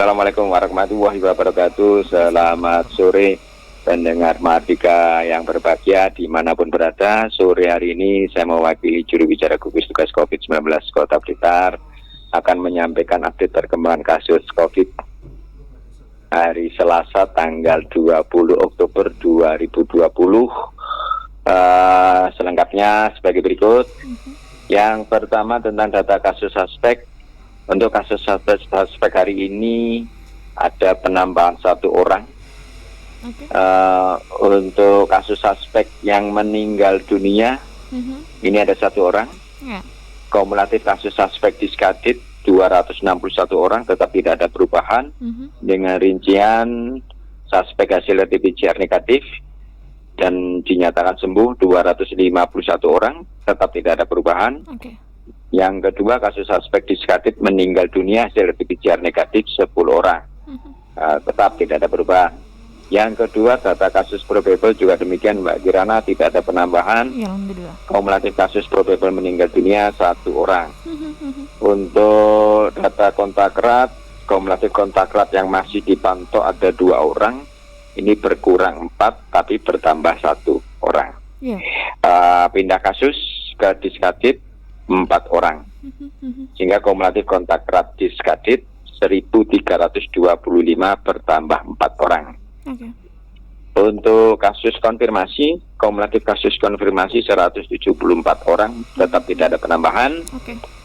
Assalamualaikum warahmatullahi wabarakatuh. Selamat sore pendengar Mardika yang berbahagia dimanapun berada. Sore hari ini saya mewakili juru bicara gugus tugas COVID-19 Kota Blitar akan menyampaikan update perkembangan kasus COVID hari Selasa tanggal 20 Oktober 2020. Selengkapnya sebagai berikut. Yang pertama tentang data kasus suspek. Untuk kasus suspek hari ini ada penambahan 1 orang. Untuk kasus suspek yang meninggal dunia, ini ada 1 orang. Kumulatif kasus suspek di Skadit 261 orang, tetap tidak ada perubahan. Dengan rincian suspek hasil RT-PCR negatif dan dinyatakan sembuh 251 orang, tetap tidak ada perubahan. Yang kedua, kasus suspek di Skadit meninggal dunia hasil RT-PCR negatif 10 orang, tetap tidak ada perubahan. Yang kedua, data kasus probable juga demikian, Mbak Kirana, tidak ada penambahan. Kumulatif kasus probable meninggal dunia 1 orang. Untuk data kontak erat, kumulatif kontak erat yang masih dipantau ada 2 orang. Ini berkurang 4, tapi bertambah 1 orang. Pindah kasus ke Diskadit 4 orang. Sehingga kumulatif kontak erat di Skadit 1.325 bertambah 4 orang. Untuk kasus konfirmasi, kumulatif kasus konfirmasi 174 orang, tetap tidak ada penambahan.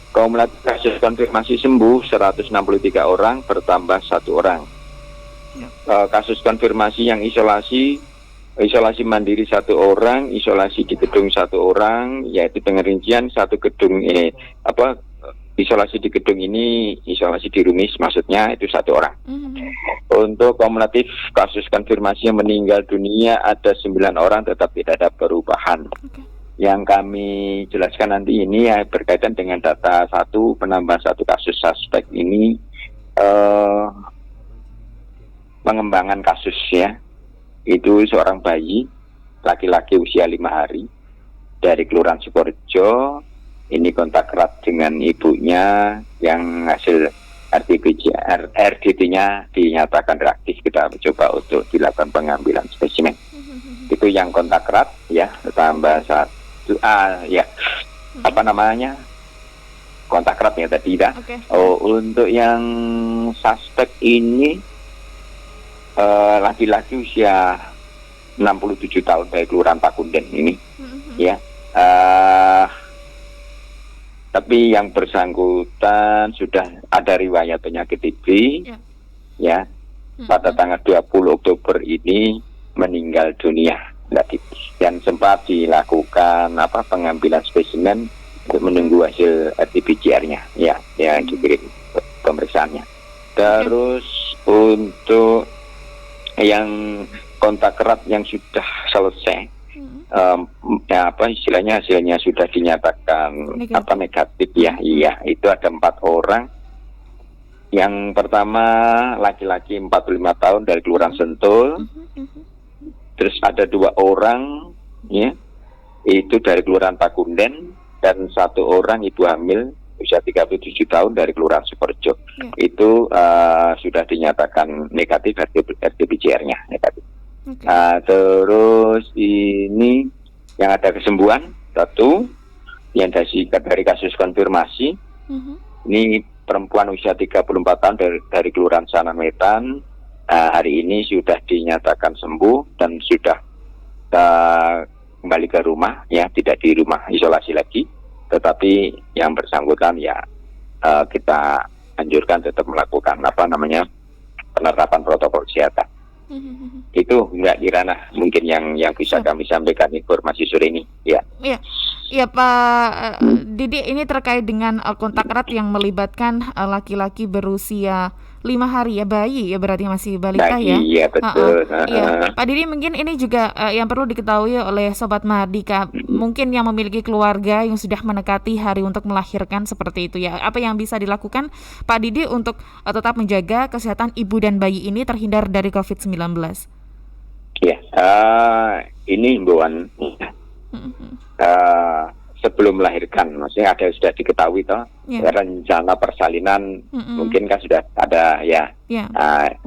Kumulatif kasus konfirmasi sembuh 163 orang, bertambah 1 orang. Kasus konfirmasi yang isolasi mandiri 1 orang, isolasi di gedung 1 orang, yaitu dengan rincian 1 gedung isolasi di gedung ini, isolasi di Rumis maksudnya itu 1 orang. Untuk kumulatif kasus konfirmasi yang meninggal dunia ada 9 orang, tetap tidak ada perubahan. Yang kami jelaskan nanti ini ya berkaitan dengan data 1 penambahan 1 kasus suspek ini, pengembangan kasus ya. Itu seorang bayi laki-laki usia 5 hari dari Kelurahan Sukorejo. Ini kontak erat dengan ibunya yang hasil RDT-nya dinyatakan reaktif. Kita mencoba untuk dilakukan pengambilan spesimen. Itu yang kontak erat ya, tambah 1 kontak eratnya tadi dah. Untuk yang suspek ini laki-laki usia 67 tahun dari Kelurahan Pakunden ini, ya. Tapi yang bersangkutan sudah ada riwayat penyakit TB, ya. Pada tanggal 20 Oktober ini meninggal dunia, dan sempat dilakukan pengambilan spesimen untuk menunggu hasil RT-PCR-nya, ya, yang dikirim pemeriksaannya. Terus untuk yang kontak erat yang sudah selesai, hasilnya sudah dinyatakan negatif ya, iya, itu ada 4 orang. Yang pertama laki-laki 45 tahun dari Kelurahan Sentul. Terus ada 2 orang ya, itu dari Kelurahan Pakunden, dan 1 orang ibu hamil usia 37 tahun dari Kelurahan Sukorejo. Itu sudah dinyatakan negatif, RT-PCR-nya negatif. Terus ini yang ada kesembuhan 1 yang dari kasus konfirmasi. Ini perempuan usia 34 tahun dari Kelurahan Sanametan. Hari ini sudah dinyatakan sembuh dan sudah kembali ke rumah ya, tidak di rumah isolasi lagi. Tetapi yang bersangkutan ya kita anjurkan tetap melakukan penerapan protokol kesehatan. Itu Mbak Kirana mungkin yang bisa kami sampaikan informasi sore ini. Ya Pak Didi, ini terkait dengan kontak erat yang melibatkan laki-laki berusia 5 hari ya, bayi ya, berarti masih balita ya. Iya betul. Pak Didi, mungkin ini juga yang perlu diketahui oleh Sobat Mardika, mungkin yang memiliki keluarga yang sudah mendekati hari untuk melahirkan seperti itu ya. Apa yang bisa dilakukan Pak Didi untuk tetap menjaga kesehatan ibu dan bayi ini terhindar dari COVID-19? Ya, ini himbauan sebelum melahirkan, maksudnya ada sudah diketahui toh, rencana persalinan mungkin kan sudah ada ya.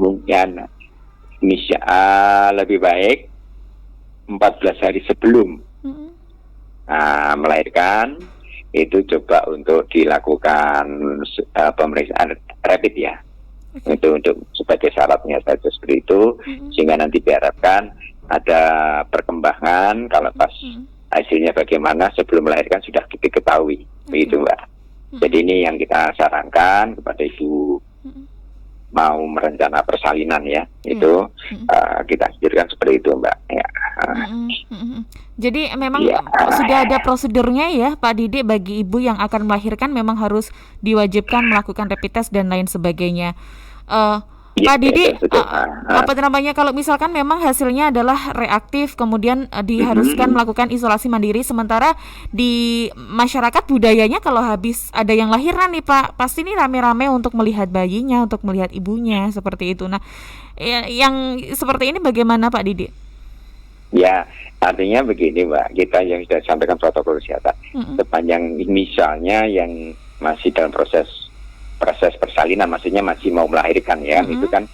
Mungkin lebih baik 14 hari sebelum melahirkan itu coba untuk dilakukan pemeriksaan rapid ya. Itu untuk sebagai syaratnya saja seperti itu, sehingga nanti diharapkan ada perkembangan kalau pas hasilnya bagaimana sebelum melahirkan sudah diketahui, begitu Mbak. Jadi ini yang kita sarankan kepada ibu mau merencana persalinan ya, itu kita anjurkan seperti itu Mbak. Ya. Jadi memang sudah ada prosedurnya ya Pak Didi, bagi ibu yang akan melahirkan memang harus diwajibkan melakukan rapid test dan lain sebagainya. Pak Didi, apa namanya, kalau misalkan memang hasilnya adalah reaktif, kemudian diharuskan melakukan isolasi mandiri, sementara di masyarakat budayanya kalau habis ada yang lahiran nih Pak, pasti nih rame-rame untuk melihat bayinya, untuk melihat ibunya, seperti itu. Nah, yang seperti ini bagaimana Pak Didi? Ya, artinya begini Mbak, kita yang sudah sampaikan protokol kesehatan, sepanjang misalnya yang masih dalam proses persalinan, maksudnya masih mau melahirkan ya, itu kan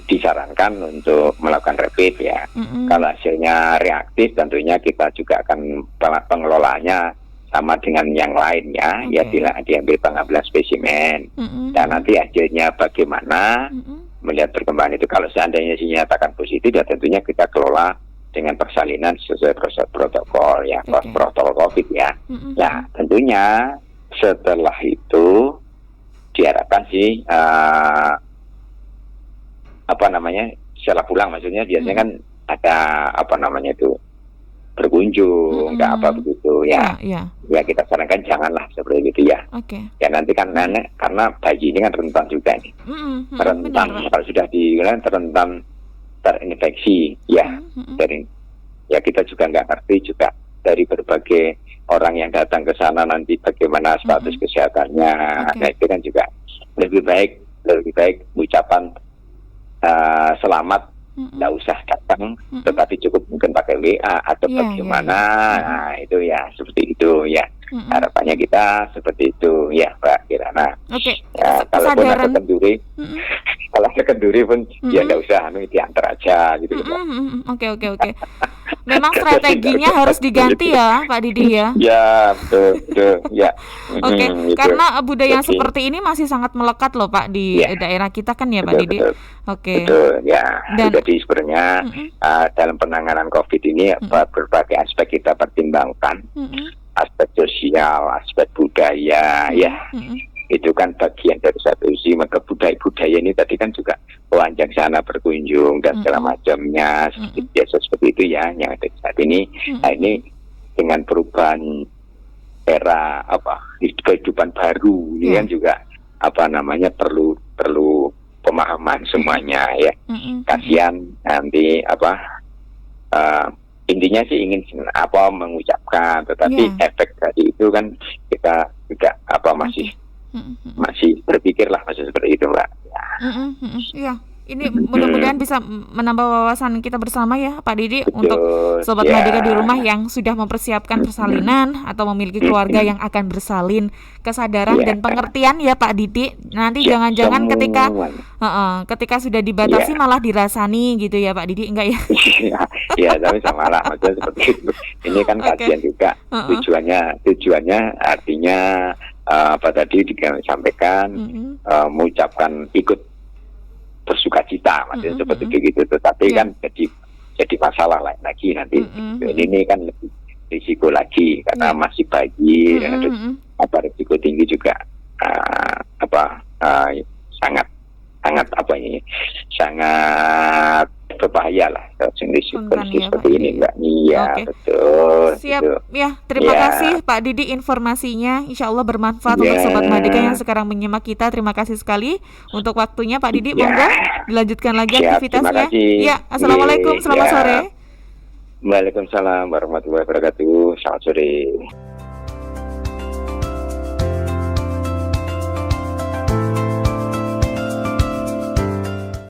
disarankan untuk melakukan rapid ya. Kalau hasilnya reaktif tentunya kita juga akan pengelolaannya sama dengan yang lain ya, ya diambil pengambilan spesimen dan nanti hasilnya bagaimana melihat perkembangan itu. Kalau seandainya dinyatakan positif ya tentunya kita kelola dengan persalinan sesuai protokol ya, protokol COVID ya. Nah tentunya setelah itu diharapkan sih setelah pulang, maksudnya biasanya kan ada berkunjung nggak begitu ya. Ya kita sarankan janganlah seperti itu ya. Ya nanti kan karena bayi ini kan rentan juga nih, rentan kalau sudah rentan terinfeksi ya. Dari ya kita juga nggak ngerti juga dari berbagai orang yang datang ke sana nanti bagaimana status kesehatannya. Nah itu kan juga lebih baik ucapan selamat nggak usah datang, tetapi cukup mungkin pakai WA atau bagaimana. Nah itu ya seperti itu ya. Harapannya kita seperti itu ya Mbak Kirana. Ya, kalaupun ada kenduri, kalau ada kenduri pun ya nggak usah diantar aja gitu. Oke. Memang strateginya harus diganti ya Pak Didi ya. Ya betul ya. Karena budaya seperti ini masih sangat melekat loh Pak di daerah kita kan ya Pak Didi. Betul ya. Jadi sebenarnya dalam penanganan COVID ini berbagai aspek kita pertimbangkan. Aspek sosial, aspek budaya ya. Itu kan bagian dari satu sisi. Maka budaya ini tadi kan juga pelanjang sana berkunjung dan segala macamnya biasa seperti itu ya yang ada saat ini. Nah ini dengan perubahan era kehidupan baru ini kan juga perlu pemahaman semuanya ya. Kasihan nanti intinya sih ingin mengucapkan, tetapi efek tadi itu kan kita juga masih berpikir lah masih seperti itu Mbak. Iya, ini mudah-mudahan bisa menambah wawasan kita bersama ya Pak Didi, untuk Sobat Merdeka di rumah yang sudah mempersiapkan persalinan atau memiliki keluarga yang akan bersalin, kesadaran dan pengertian ya Pak Didi. Nanti jangan-jangan ketika sudah dibatasi malah dirasani gitu ya Pak Didi, enggak ya? Ya tapi sama lah maksudnya seperti itu. Ini kan kajian juga tujuannya artinya tadi disampaikan mengucapkan ikut bersuka cita, maksudnya seperti begitu. Tetapi kan jadi masalah lain lagi nanti. Ini kan lebih risiko lagi karena masih bayi dan ada risiko tinggi juga sangat berbahaya lah kondisi seperti ini Mbak. Iya betul. Siap ya, terima kasih Pak Didi informasinya, insya Allah bermanfaat untuk Sobat Merdeka yang sekarang menyimak kita. Terima kasih sekali untuk waktunya Pak Didi. Monggo dilanjutkan lagi aktivitasnya. Ya, assalamualaikum, selamat sore. Waalaikumsalam warahmatullahi wabarakatuh. Selamat sore.